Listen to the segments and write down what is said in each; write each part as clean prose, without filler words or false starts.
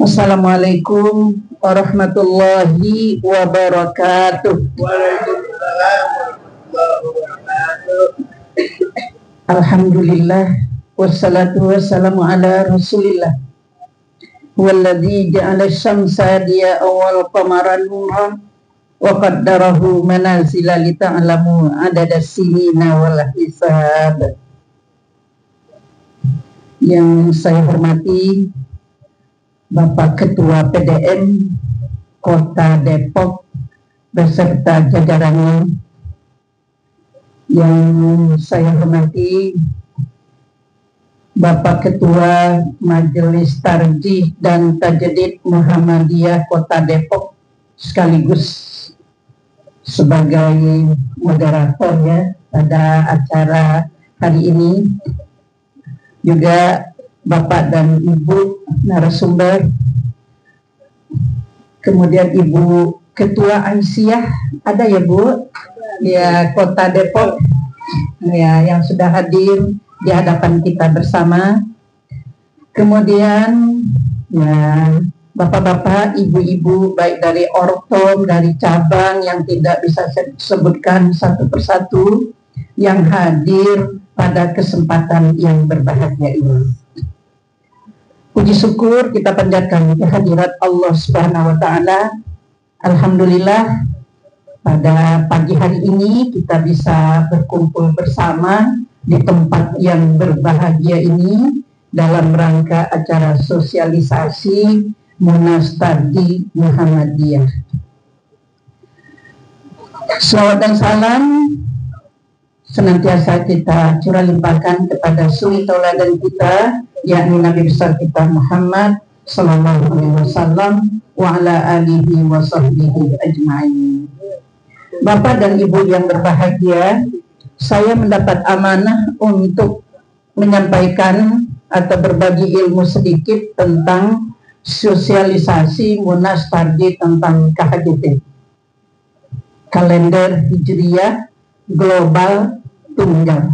Assalamualaikum warahmatullahi wabarakatuh. Waalaikumsalam warahmatullahi wabarakatuh. Alhamdulillah wassalatu wassalamu ala rasulillah walladzi ja'ala syamsa dia awal qamaran nuran wa qaddarahu manazila li ta'lamu adada sinina wal hisab. Yang saya hormati Bapak Ketua PDM Kota Depok beserta jajarannya, yang saya hormati Bapak Ketua Majelis Tarjih dan Tajdid Muhammadiyah Kota Depok sekaligus sebagai moderator ya pada acara hari ini, juga Bapak dan Ibu narasumber, kemudian Ibu Ketua Aisyah, ada ya Bu? Ya, Kota Depok ya, yang sudah hadir di hadapan kita bersama. Kemudian ya Bapak-bapak, Ibu-ibu baik dari Ortom, dari cabang yang tidak bisa saya sebutkan satu persatu yang hadir pada kesempatan yang berbahagia ini. Puji syukur kita panjatkan kehadirat Allah Subhanahu wa taala. Alhamdulillah pada pagi hari ini kita bisa berkumpul bersama di tempat yang berbahagia ini dalam rangka acara sosialisasi Munas Tarjih Muhammadiyah. Salawat dan salam senantiasa kita curah limpahkan kepada suri tauladan kita, yakni Nabi besar kita Muhammad sallallahu alaihi wasallam wa ala alihi wa sahbihi ajma'in. Bapak dan Ibu yang berbahagia, saya mendapat amanah untuk menyampaikan atau berbagi ilmu sedikit tentang sosialisasi Munas Tarjih tentang KHJT, kalender Hijriyah Global Tunggal.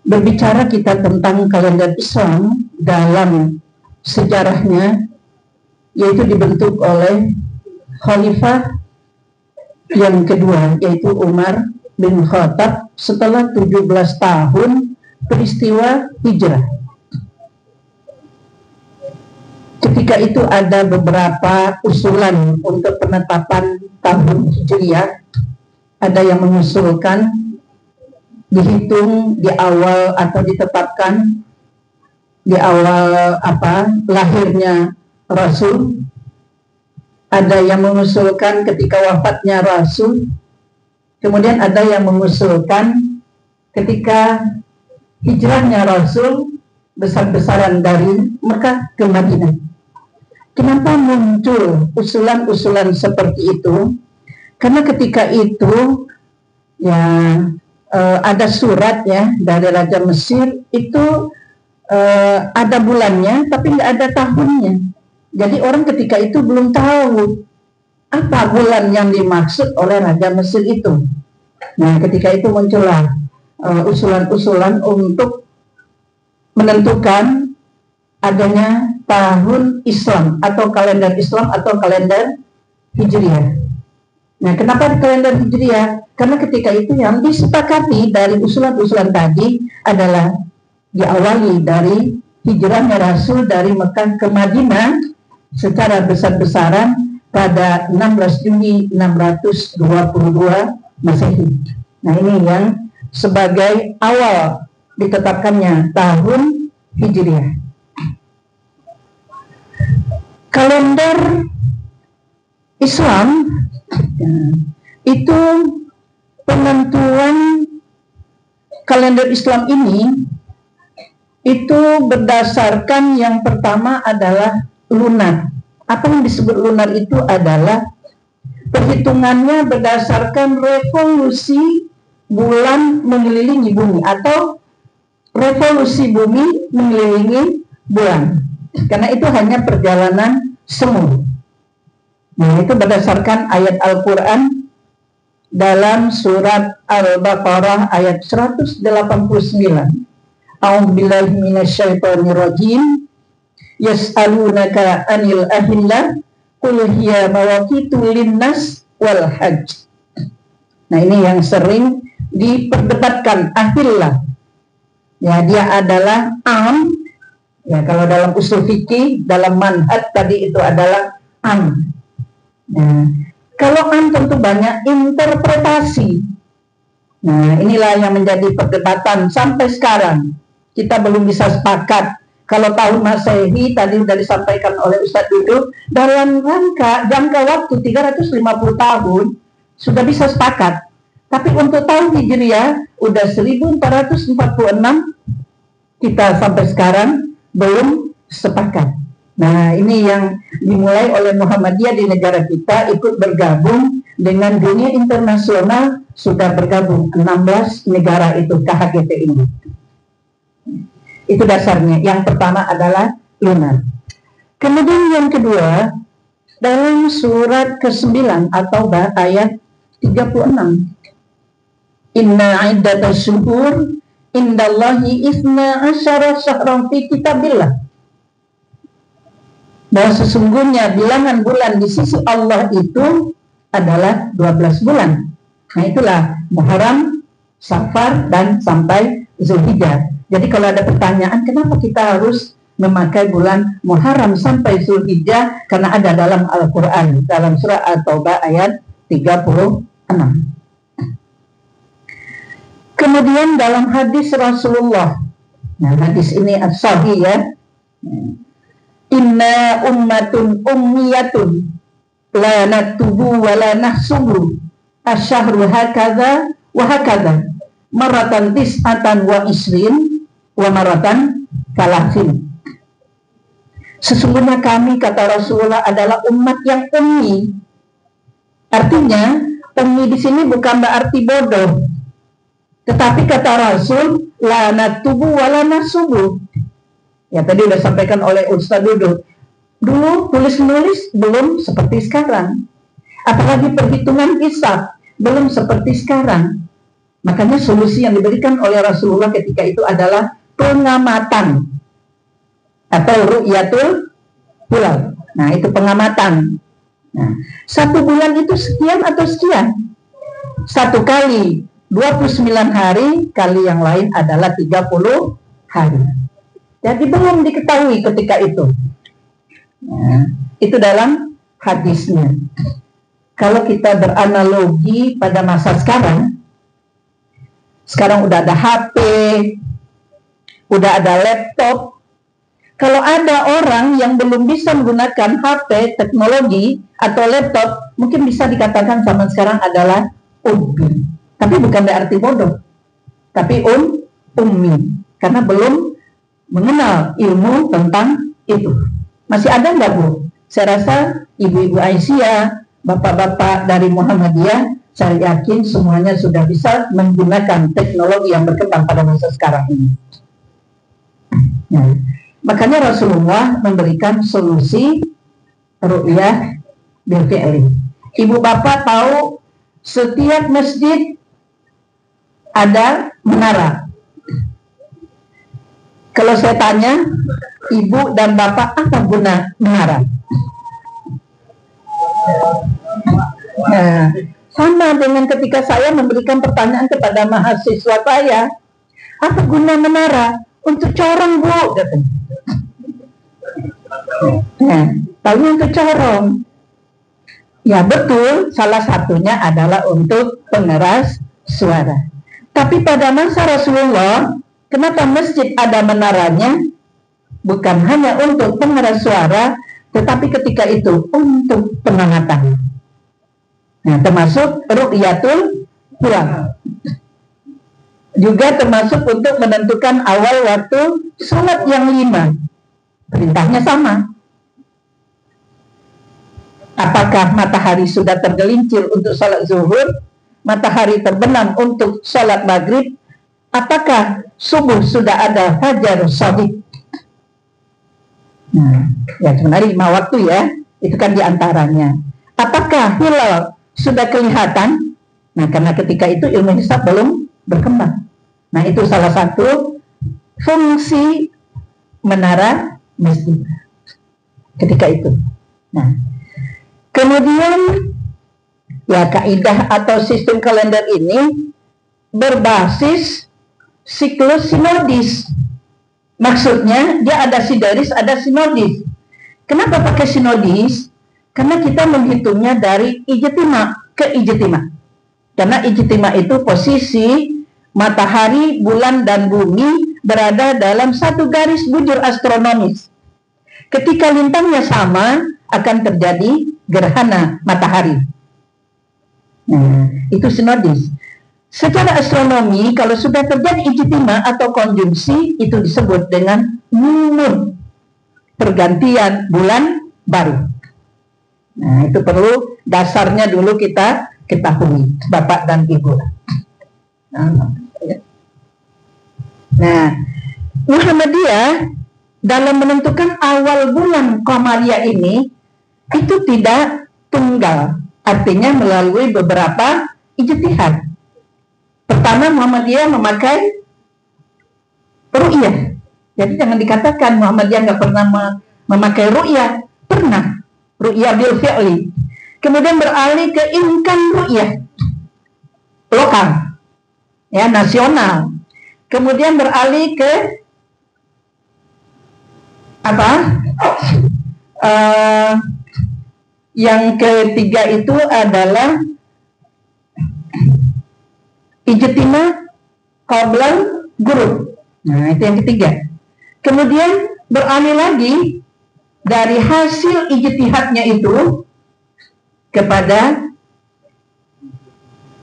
Berbicara kita tentang kalender Islam dalam sejarahnya, yaitu dibentuk oleh Khalifah yang kedua, yaitu Umar bin Khattab setelah 17 tahun peristiwa hijrah. Ketika itu ada beberapa usulan untuk penetapan tahun Hijriah. Ada yang mengusulkan dihitung di awal atau ditetapkan di awal lahirnya Rasul. Ada yang mengusulkan ketika wafatnya Rasul. Kemudian ada yang mengusulkan ketika hijrahnya Rasul besar-besaran dari Mekah ke Madinah. Kenapa muncul usulan-usulan seperti itu? Karena ketika itu ya ada surat ya dari Raja Mesir itu ada bulannya tapi nggak ada tahunnya. Jadi orang ketika itu belum tahu apa bulan yang dimaksud oleh Raja Mesir itu. Nah, ketika itu muncullah usulan-usulan untuk menentukan adanya tahun Islam atau kalender Islam atau kalender Hijriah. Nah, kenapa kalender Hijriah? Karena ketika itu yang disepakati dari usulan-usulan tadi adalah diawali dari hijrahnya Rasul dari Mekah ke Madinah secara besar-besaran pada 16 Juni 622 Masehi. Nah, ini yang sebagai awal ditetapkannya tahun Hijriah. Kalender Islam itu penentuan kalender Islam ini itu berdasarkan yang pertama adalah lunar. Apa yang disebut lunar itu adalah perhitungannya berdasarkan revolusi bulan mengelilingi bumi atau revolusi bumi mengelilingi bulan. Karena itu hanya perjalanan semu. Nah, itu berdasarkan ayat Al-Quran dalam surat Al-Baqarah ayat 189. A'udzubillahi minasyaitonirrajim. yas'alunaka 'anil ahillah qul hiya mawaqitu linnas wal hajj. Nah, ini yang sering diperdebatkan ahillah. Ya, dia adalah am. Ya, kalau dalam usul fikih, dalam manhaj tadi itu adalah am. Nah, kalau am tentu banyak interpretasi. Nah, inilah yang menjadi perdebatan sampai sekarang. Kita belum bisa sepakat. Kalau tahun Masehi tadi sudah disampaikan oleh Ustadz Duduk, dalam jangka waktu 350 tahun sudah bisa sepakat. Tapi untuk tahun Hijriah udah 1446 kita sampai sekarang belum sepakat. Nah, ini yang dimulai oleh Muhammadiyah di negara kita, ikut bergabung dengan dunia internasional, sudah bergabung 16 negara itu KHGT ini. Itu dasarnya. Yang pertama adalah lunar. Kemudian yang kedua, dalam surat ke-9 atau ayat 36. Inna iddatash syuhur indallahi isna asyara syahran fi kitabillah. Bahwa sesungguhnya bilangan bulan di sisi Allah itu adalah 12 bulan. Nah, itulah Muharram, Safar, dan sampai Zulhijjah. Jadi kalau ada pertanyaan kenapa kita harus memakai bulan Muharram sampai Zulhijjah, karena ada dalam Al-Quran, dalam surah At-Taubah ayat 36. Kemudian dalam hadis Rasulullah, nah hadis ini as-sahih ya, inna ummatun ummiyatun la naktubu wa la nahsubu asyahru hakadha wa hakadha maratan tis'atan wa isrin wa maratan kalafin. Sesungguhnya kami, kata Rasulullah, adalah umat yang ummi. Artinya ummi di sini bukan berarti bodoh, tetapi kata Rasul la naktubu wa la nahsubu. Ya, tadi sudah sampaikan oleh Ustaz Duduk. Dulu tulis-menulis belum seperti sekarang. Apalagi perhitungan hisab belum seperti sekarang. Makanya solusi yang diberikan oleh Rasulullah ketika itu adalah pengamatan atau ru'yatul hilal. Nah, itu pengamatan. Nah, 1 bulan itu sekian atau sekian. 1 kali 29 hari, kali yang lain adalah 30 hari. Jadi belum diketahui ketika itu. Nah, itu dalam hadisnya. Kalau kita beranalogi pada masa sekarang udah ada HP, udah ada laptop. Kalau ada orang yang belum bisa menggunakan HP, teknologi, atau laptop, mungkin bisa dikatakan zaman sekarang adalah ummi. Tapi bukan berarti bodoh, tapi ummi, karena belum mengenal ilmu tentang itu. Masih ada nggak, Bu? Saya rasa ibu-ibu Aisyah, bapak-bapak dari Muhammadiyah, saya yakin semuanya sudah bisa menggunakan teknologi yang berkembang pada masa sekarang ini. Nah, makanya Rasulullah memberikan solusi ru'yah bil fi'li. Ibu bapak tahu setiap masjid ada menara. Kalau saya tanya, ibu dan bapak, apa guna menara? Nah, sama dengan ketika saya memberikan pertanyaan kepada mahasiswa saya, apa guna menara? Untuk corong, Bu, katanya. Nah, tahunya untuk corong. Ya betul, salah satunya adalah untuk pengeras suara. Tapi pada masa Rasulullah, kenapa masjid ada menaranya? Bukan hanya untuk pengeras suara, tetapi ketika itu untuk pengamatan. Nah, termasuk ru'yatul hilal. Juga termasuk untuk menentukan awal waktu salat yang 5. Perintahnya sama. Apakah matahari sudah tergelincir untuk salat zuhur? Matahari terbenam untuk salat maghrib? Apakah subuh sudah ada fajar shadiq? Nah, ya sebenarnya 5 waktu ya, itu kan diantaranya. Apakah hilal sudah kelihatan? Nah, karena ketika itu ilmu hisab belum berkembang. Nah, itu salah satu fungsi menara masjid. ketika itu. Nah, kemudian ya kaidah atau sistem kalender ini berbasis siklus sinodis. Maksudnya dia ada sideris, ada sinodis. Kenapa pakai sinodis? Karena kita menghitungnya dari ijtima ke ijtima. Karena ijtima itu posisi matahari, bulan, dan bumi berada dalam satu garis bujur astronomis. Ketika lintangnya sama, akan terjadi gerhana matahari. Nah, itu sinodis. Secara astronomi, kalau sudah terjadi ijtima atau konjungsi, itu disebut dengan moon, pergantian bulan baru. Nah, itu perlu dasarnya dulu kita ketahui, Bapak dan Ibu. Nah, Muhammadiyah dalam menentukan awal bulan Qamariyah ini, itu tidak tunggal, artinya melalui beberapa ijtihad. Pertama, Muhammadiyah memakai ru'yah. Jadi jangan dikatakan Muhammadiyah nggak pernah memakai ru'yah. Pernah, ru'yah bil fi'li. Kemudian beralih ke imkan ru'yah, lokal, ya, nasional. Kemudian beralih ke apa? Yang ketiga itu adalah ijtima qablan gurub. Nah, itu yang ketiga. Kemudian beralih lagi dari hasil ijtihadnya itu kepada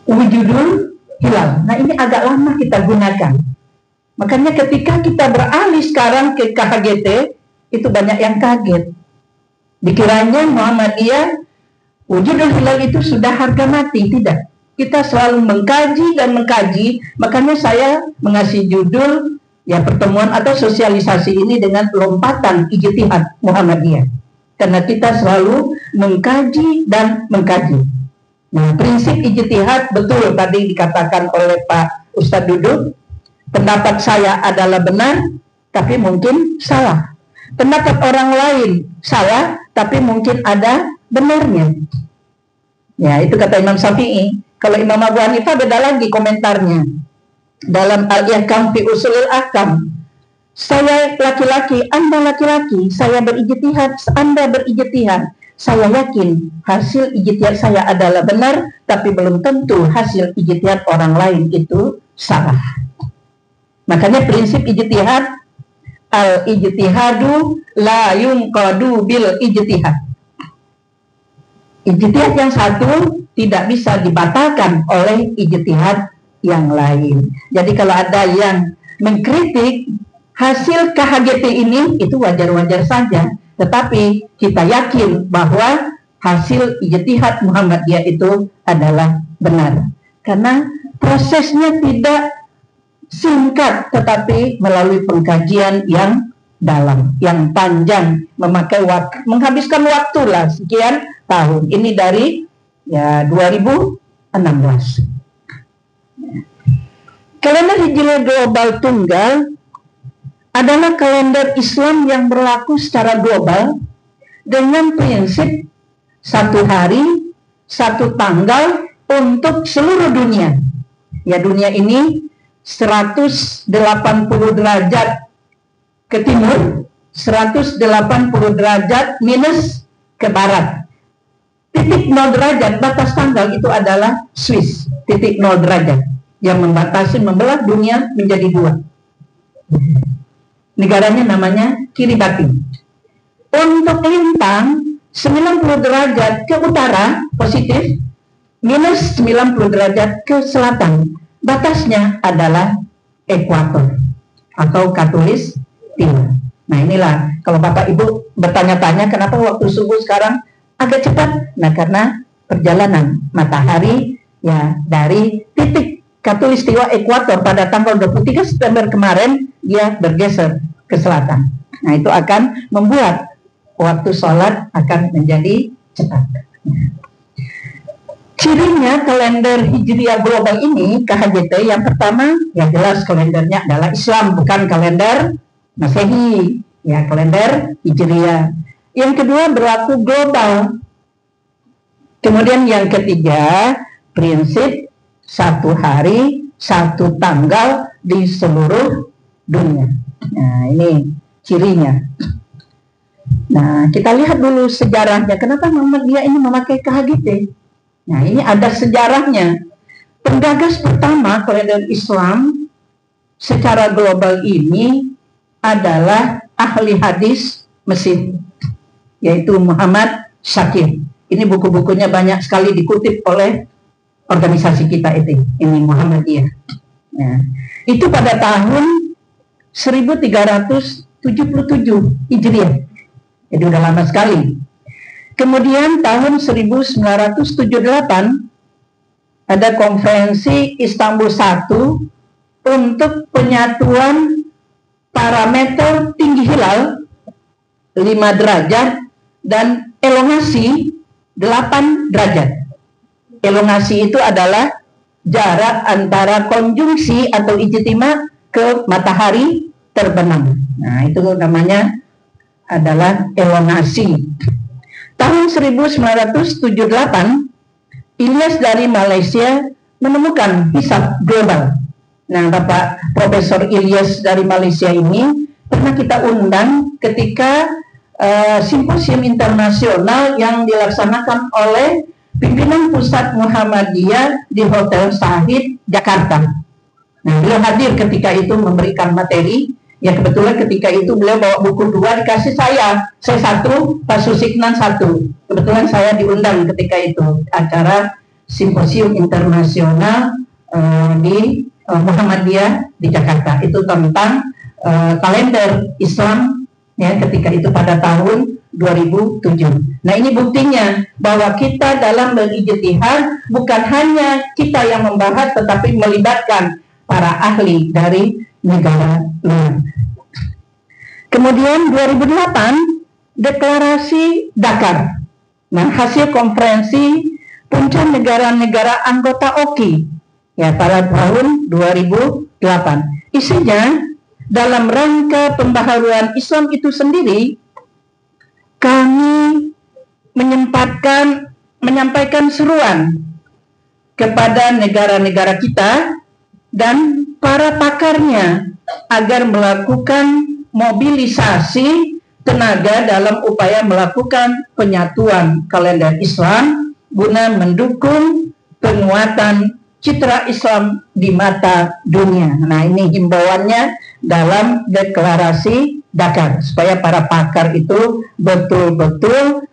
wujudul hilal. Nah, ini agak lama kita gunakan. Makanya ketika kita beralih sekarang ke KHGT, itu banyak yang kaget. Dikiranya Muhammadiyah wujudul hilal itu sudah harga mati. Tidak. Kita selalu mengkaji dan mengkaji, makanya saya mengasih judul ya pertemuan atau sosialisasi ini dengan lompatan ijtihad Muhammadiyah. Karena kita selalu mengkaji dan mengkaji. Nah, prinsip ijtihad betul tadi dikatakan oleh Pak Ustadz Duduk, pendapat saya adalah benar, tapi mungkin salah. Pendapat orang lain salah, tapi mungkin ada benarnya. Ya, itu kata Imam Syafi'i. Kalau Imam Abu Hanifah beda lagi komentarnya. Dalam Al-Ihkam fi Usulil Ahkam, saya laki-laki, Anda laki-laki, saya berijtihad, Anda berijtihad. Saya yakin hasil ijtihad saya adalah benar, tapi belum tentu hasil ijtihad orang lain itu salah. Makanya prinsip ijtihad, al-ijtihadu la yunqadu bil ijtihad. Ijtihad yang satu tidak bisa dibatalkan oleh ijtihad yang lain. Jadi kalau ada yang mengkritik hasil KHGT ini, itu wajar-wajar saja. Tetapi kita yakin bahwa hasil ijtihad Muhammadiyah itu adalah benar. Karena prosesnya tidak singkat, tetapi melalui pengkajian yang dalam, yang panjang, memakai waktu, menghabiskan waktu lah sekian tahun. Ini dari ya 2016. Kalender Hijriah global tunggal adalah kalender Islam yang berlaku secara global dengan prinsip satu hari, satu tanggal untuk seluruh dunia. Ya, dunia ini 180 derajat ke timur, 180 derajat minus ke barat. Titik 0 derajat, batas tanggal itu adalah Swiss, titik 0 derajat, yang membatasi, membelah dunia menjadi dua. Negaranya namanya Kiribati. Untuk lintang, 90 derajat ke utara, positif, minus 90 derajat ke selatan. Batasnya adalah ekuator, atau katulistiwa. Nah, inilah, kalau Bapak Ibu bertanya-tanya, kenapa waktu subuh sekarang agak cepat? Nah, karena perjalanan matahari ya dari titik katulistiwa ekuator pada tanggal 23 September kemarin, dia bergeser ke selatan. Nah, itu akan membuat waktu sholat akan menjadi cepat. Cirinya kalender Hijriah global ini, KHGT, yang pertama, ya jelas kalendernya adalah Islam, bukan kalender Masehi, ya kalender Hijriah. Yang kedua berlaku global. Kemudian yang ketiga, prinsip satu hari, satu tanggal di seluruh dunia. Nah, ini cirinya. Nah, kita lihat dulu sejarahnya. Kenapa Muhammadiyah ini memakai KHGT? Nah, ini ada sejarahnya. Penggagas pertama kalender Islam secara global ini adalah ahli hadis Mesir, yaitu Muhammad Syakir. Ini buku-bukunya banyak sekali dikutip oleh organisasi kita ini Muhammadiyah. Nah, itu pada tahun 1377 Hijriah. Jadi udah lama sekali. Kemudian tahun 1978 ada konferensi Istanbul I untuk penyatuan parameter tinggi hilal 5 derajat dan elongasi 8 derajat. Elongasi itu adalah jarak antara konjungsi atau ijtima ke matahari terbenam. Nah, itu namanya adalah elongasi. Tahun 1978, Ilyas dari Malaysia menemukan hisab global. Nah, Bapak Profesor Ilyas dari Malaysia ini pernah kita undang ketika simposium internasional yang dilaksanakan oleh pimpinan pusat Muhammadiyah di Hotel Sahid, Jakarta. Nah, beliau hadir ketika itu memberikan materi. Ya, kebetulan ketika itu beliau bawa buku 2, dikasih saya 1, Pak Susiknan 1. Kebetulan saya diundang ketika itu acara simposium internasional di Muhammadiyah di Jakarta. Itu tentang kalender Islam, ya, ketika itu pada tahun 2007. Nah, ini buktinya bahwa kita dalam berijtihad bukan hanya kita yang membahas, tetapi melibatkan para ahli dari negara luar. Kemudian 2008 deklarasi Dakar. Nah, hasil konferensi puncak negara-negara anggota OKI ya pada tahun 2008. Isinya dalam rangka pembaharuan Islam itu sendiri, kami menyampaikan seruan kepada negara-negara kita dan para pakarnya agar melakukan mobilisasi tenaga dalam upaya melakukan penyatuan kalender Islam guna mendukung penguatan citra Islam di mata dunia. Nah, ini himbauannya dalam deklarasi Dakar, supaya para pakar itu betul-betul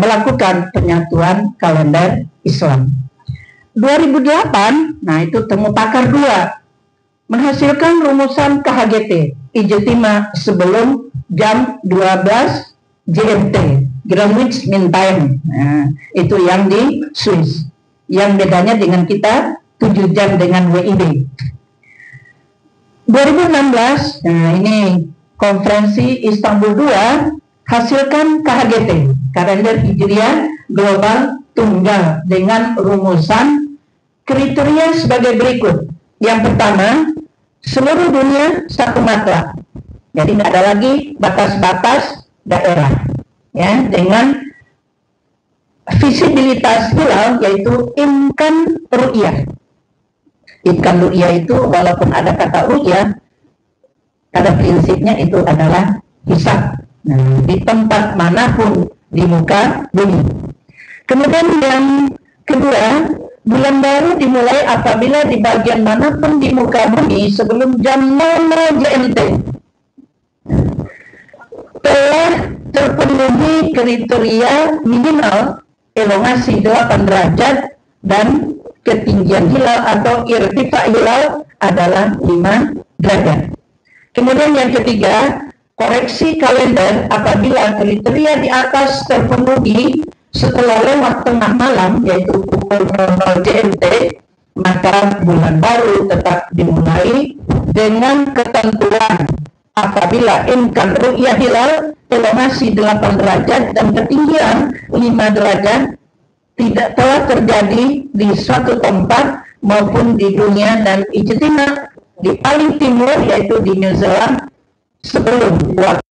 melakukan penyatuan kalender Islam. 2008, nah itu temu pakar 2 menghasilkan rumusan KHGT ijtima sebelum jam 12 GMT, Greenwich Mean Time. Nah, itu yang di Swiss. Yang bedanya dengan kita 7 jam dengan WIB. 2016, nah ini konferensi Istanbul 2 hasilkan KHGT, kalender Hijriah global tunggal, dengan rumusan kriteria sebagai berikut. Yang pertama, seluruh dunia satu matra. Jadi tidak ada lagi batas-batas daerah. Ya, dengan visibilitas hilal yaitu imkan ru'yah. Imkan ru'yah itu walaupun ada kata ru'yah, pada prinsipnya itu adalah hisab. Nah, di tempat manapun di muka bumi. Kemudian yang kedua, bulan baru dimulai apabila di bagian manapun di muka bumi sebelum jam 00 GMT telah terpenuhi kriteria minimal elongasi 8 derajat dan ketinggian hilal atau irtifa hilal adalah 5 derajat. Kemudian yang ketiga, koreksi kalender apabila kriteria di atas terpenuhi setelah lewat tengah malam, yaitu pukul 00 GMT, maka bulan baru tetap dimulai dengan ketentuan apabila imkan ru'yah hilal elongasi 8 derajat dan ketinggian 5 derajat tidak telah terjadi di suatu tempat maupun di dunia dan ijtima di paling timur yaitu di New Zealand sebelum waktu